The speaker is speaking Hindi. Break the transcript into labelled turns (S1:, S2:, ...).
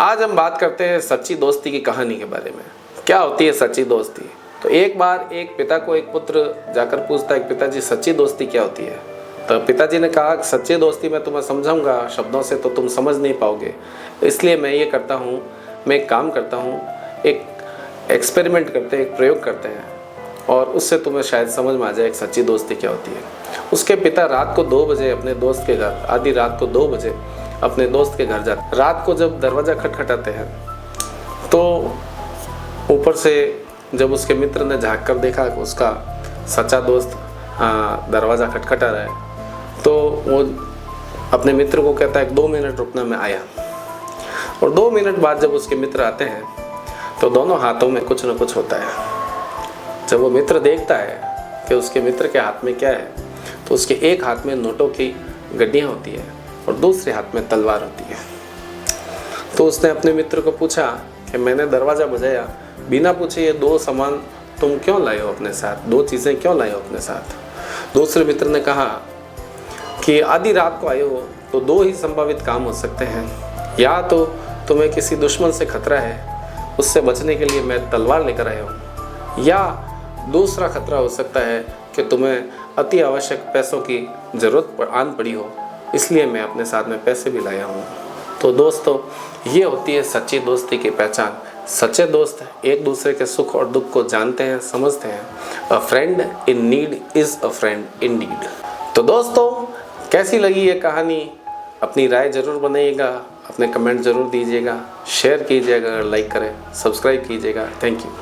S1: आज हम बात करते हैं सच्ची दोस्ती की कहानी के बारे में। क्या होती है सच्ची दोस्ती? तो एक बार एक पिता को एक पुत्र जाकर पूछता है, पिताजी सच्ची दोस्ती क्या होती है? तो पिताजी ने कहा, सच्ची दोस्ती मैं तुम्हें समझाऊंगा शब्दों से तो तुम समझ नहीं पाओगे, इसलिए मैं ये करता हूँ, मैं एक काम करता हूँ, एक एक्सपेरिमेंट करते हैं, एक प्रयोग करते हैं और उससे तुम्हें शायद समझ में आ जाए एक सच्ची दोस्ती क्या होती है। उसके पिता रात को 2 बजे अपने दोस्त के घर, आधी रात को 2 बजे अपने दोस्त के घर जाते। रात को जब दरवाज़ा खटखटाते हैं तो ऊपर से जब उसके मित्र ने झाँक कर देखा कि उसका सच्चा दोस्त दरवाज़ा खटखटा रहा है, तो वो अपने मित्र को कहता है 2 मिनट रुकना, मैं आया। और 2 मिनट बाद जब उसके मित्र आते हैं तो दोनों हाथों में कुछ न कुछ होता है। जब वो मित्र देखता है कि उसके मित्र के हाथ में क्या है, तो उसके एक हाथ में नोटों की गड्डियाँ होती है और दूसरे हाथ में तलवार होती है। तो उसने अपने मित्र को पूछा कि मैंने दरवाज़ा बजाया, बिना पूछे ये 2 सामान तुम क्यों लाए हो अपने साथ, 2 चीज़ें क्यों लाए हो अपने साथ? दूसरे मित्र ने कहा कि आधी रात को आए हो तो 2 ही संभावित काम हो सकते हैं, या तो तुम्हें किसी दुश्मन से खतरा है, उससे बचने के लिए मैं तलवार लेकर आया हूँ, या दूसरा खतरा हो सकता है कि तुम्हें अति आवश्यक पैसों की ज़रूरत आन पड़ी हो, इसलिए मैं अपने साथ में पैसे भी लाया हूँ। तो दोस्तों, ये होती है सच्ची दोस्ती की पहचान। सच्चे दोस्त एक दूसरे के सुख और दुख को जानते हैं, समझते हैं। A friend in need is a friend in deed. तो दोस्तों, कैसी लगी ये कहानी? अपनी राय ज़रूर बनाइएगा, अपने कमेंट ज़रूर दीजिएगा, शेयर कीजिएगा, लाइक करें, सब्सक्राइब कीजिएगा। Thank you.